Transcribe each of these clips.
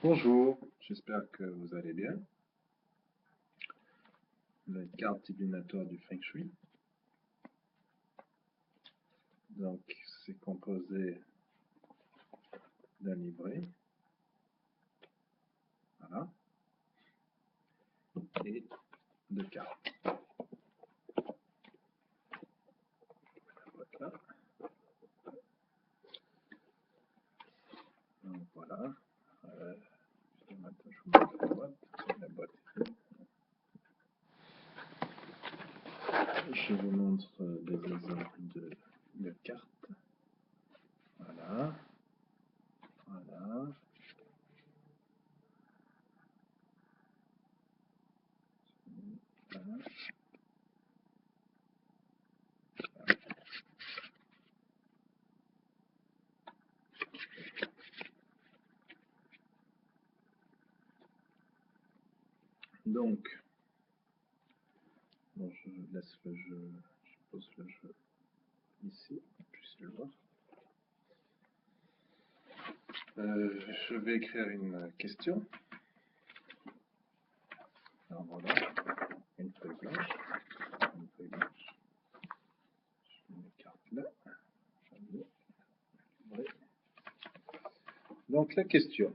Bonjour, j'espère que vous allez bien. La carte divinatoire du Feng Shui. Donc, c'est composé d'un livret, voilà, et de cartes. Voilà. Donc, voilà. Maintenant, je vous montre la boîte. La boîte est faite. Je vous montre des exemples de cartes. Voilà. Voilà. Voilà. Donc, bon, je laisse le jeu, je pose le jeu ici, on puisse le voir. Je vais écrire une question. Alors voilà, une feuille blanche, une feuille blanche. Je mets mes cartes là. Ouais. Donc la question.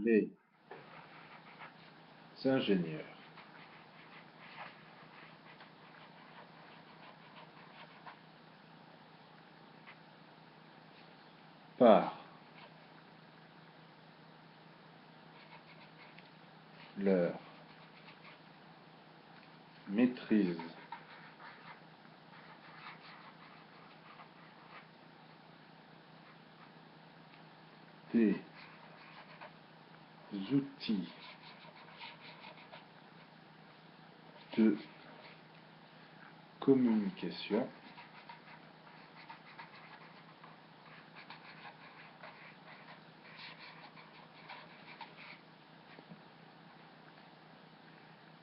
Les ingénieurs par leur maîtrise des outils de communication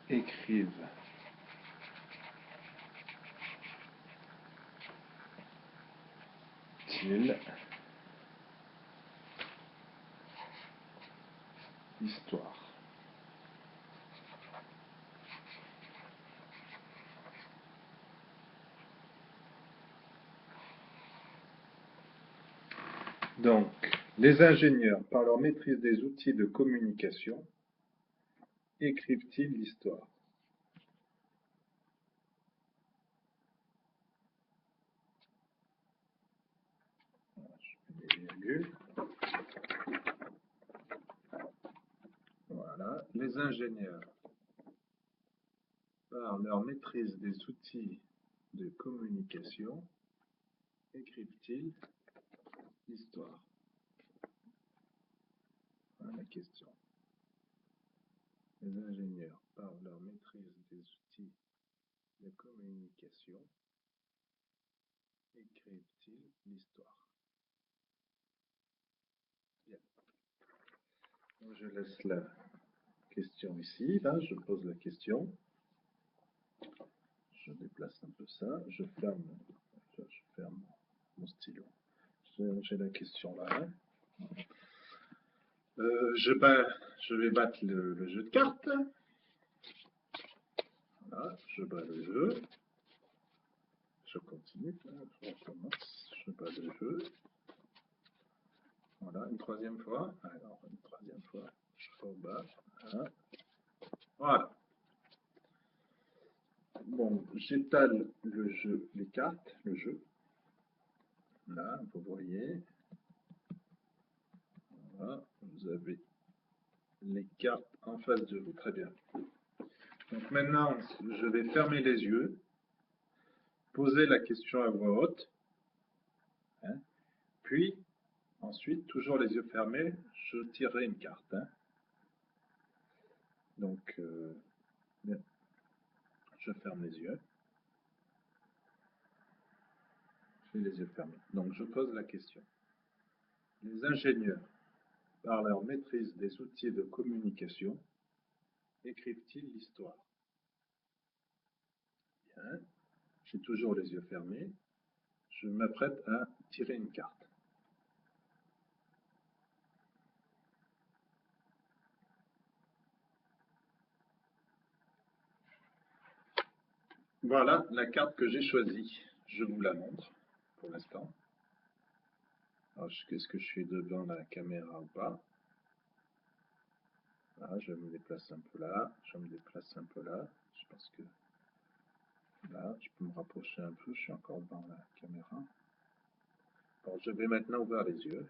écrivent-ils l'histoire? Donc, les ingénieurs, par leur maîtrise des outils de communication, écrivent-ils l'histoire? Je mets des virgules. Voilà. Les ingénieurs, par leur maîtrise des outils de communication, écrivent-ils l'histoire? Voilà la question. Les ingénieurs, par leur maîtrise des outils de communication, écrivent-ils l'histoire? Bien. Donc, je laisse la question ici. Là, je pose la question. Je déplace un peu ça. Je ferme mon stylo. J'ai la question là. Je vais battre le jeu de cartes. Voilà, je bats le jeu. Je continue. Je recommence. Je bats le jeu. Voilà, une troisième fois. Alors, une troisième fois. Je rebats. Voilà. Voilà. Bon, j'étale le jeu, les cartes, le jeu. Là, vous voyez. Voilà, vous avez les cartes en face de vous. Très bien. Donc maintenant, je vais fermer les yeux, poser la question à voix haute, hein, puis ensuite, toujours les yeux fermés, je tirerai une carte. Hein. Donc, bien, je ferme les yeux. J'ai les yeux fermés. Donc, je pose la question. Les ingénieurs, par leur maîtrise des outils de communication, écrivent-ils l'histoire? Bien. J'ai toujours les yeux fermés. Je m'apprête à tirer une carte. Voilà la carte que j'ai choisie. Je vous la montre pour l'instant. Est-ce que je suis devant la caméra ou pas? Voilà, je me déplace un peu là, je me déplace un peu là. Je pense que là, je peux me rapprocher un peu, je suis encore devant la caméra. Bon, je vais maintenant ouvrir les yeux.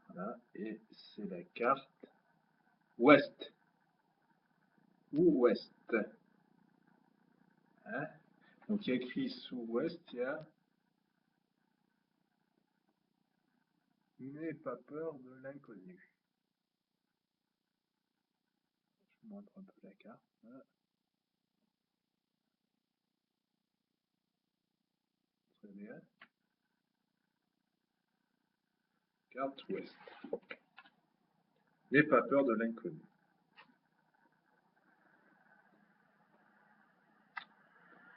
Voilà, et c'est la carte ouest. Ou ouest. Hein? Donc il y a écrit sous ouest, il y a n'aie pas peur de l'inconnu. Je vous montre un peu la carte. Voilà. Très bien. Carte ouest. N'aie pas peur de l'inconnu.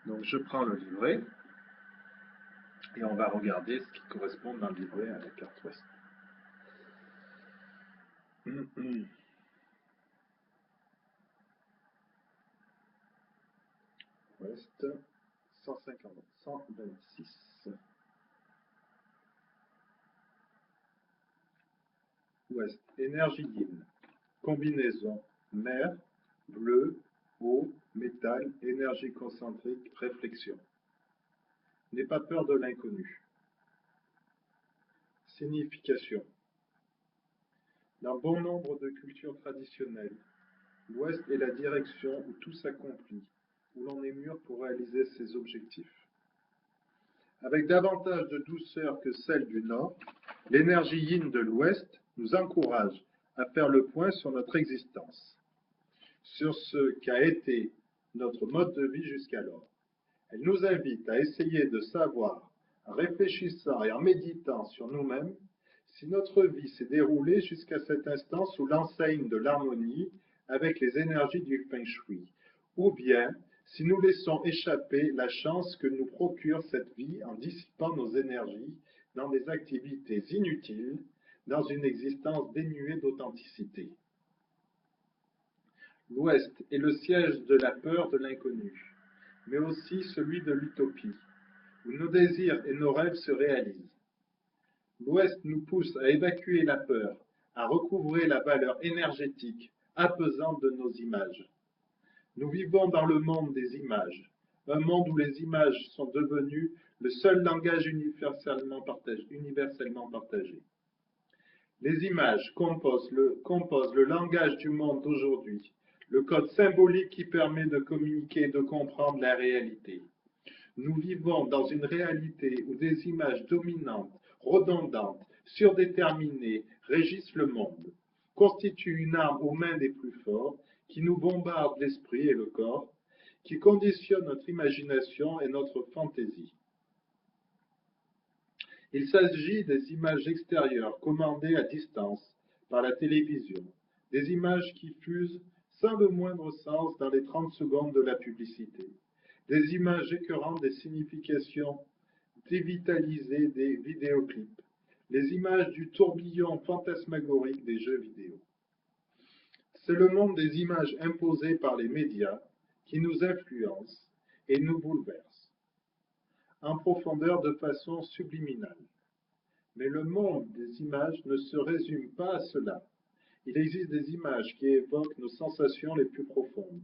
Donc je prends le livret et on va regarder ce qui correspond dans le livret à la carte ouest. Ouest 150, 126. Ouest, énergie yin. Combinaison mer, bleu, eau, métal, énergie concentrique, réflexion. N'aie pas peur de l'inconnu. Signification. Dans bon nombre de cultures traditionnelles, l'Ouest est la direction où tout s'accomplit, où l'on est mûr pour réaliser ses objectifs. Avec davantage de douceur que celle du Nord, l'énergie yin de l'Ouest nous encourage à faire le point sur notre existence, sur ce qu'a été notre mode de vie jusqu'alors. Elle nous invite à essayer de savoir, en réfléchissant et en méditant sur nous-mêmes, si notre vie s'est déroulée jusqu'à cet instant sous l'enseigne de l'harmonie avec les énergies du Feng Shui, ou bien si nous laissons échapper la chance que nous procure cette vie en dissipant nos énergies dans des activités inutiles, dans une existence dénuée d'authenticité. L'Ouest est le siège de la peur de l'inconnu, mais aussi celui de l'utopie, où nos désirs et nos rêves se réalisent. L'Ouest nous pousse à évacuer la peur, à recouvrer la valeur énergétique apaisante de nos images. Nous vivons dans le monde des images, un monde où les images sont devenues le seul langage universellement partagé. Les images composent le langage du monde d'aujourd'hui, le code symbolique qui permet de communiquer et de comprendre la réalité. Nous vivons dans une réalité où des images dominantes, redondantes, surdéterminées régissent le monde, constituent une arme aux mains des plus forts, qui nous bombarde l'esprit et le corps, qui conditionne notre imagination et notre fantaisie. Il s'agit des images extérieures commandées à distance par la télévision, des images qui fusent sans le moindre sens dans les 30 secondes de la publicité, des images écœurantes des significations dévitalisées des vidéoclips, les images du tourbillon fantasmagorique des jeux vidéo. C'est le monde des images imposées par les médias qui nous influence et nous bouleverse en profondeur de façon subliminale. Mais le monde des images ne se résume pas à cela. Il existe des images qui évoquent nos sensations les plus profondes,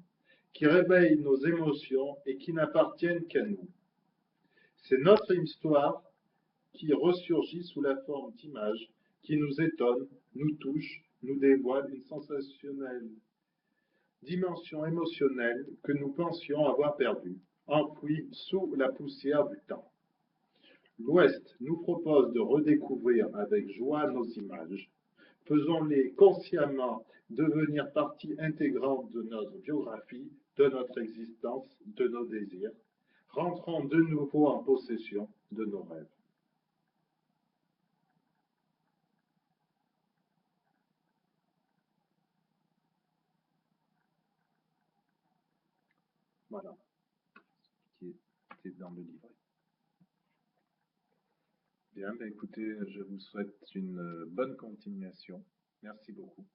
qui réveillent nos émotions et qui n'appartiennent qu'à nous. C'est notre histoire qui ressurgit sous la forme d'images qui nous étonnent, nous touchent, nous dévoilent une sensationnelle dimension émotionnelle que nous pensions avoir perdue, enfouie sous la poussière du temps. L'Ouest nous propose de redécouvrir avec joie nos images. Faisons-les consciemment devenir partie intégrante de notre biographie, de notre existence, de nos désirs. Rentrons de nouveau en possession de nos rêves. Voilà, ce qui est dans le livret. Bien, écoutez, je vous souhaite une bonne continuation. Merci beaucoup.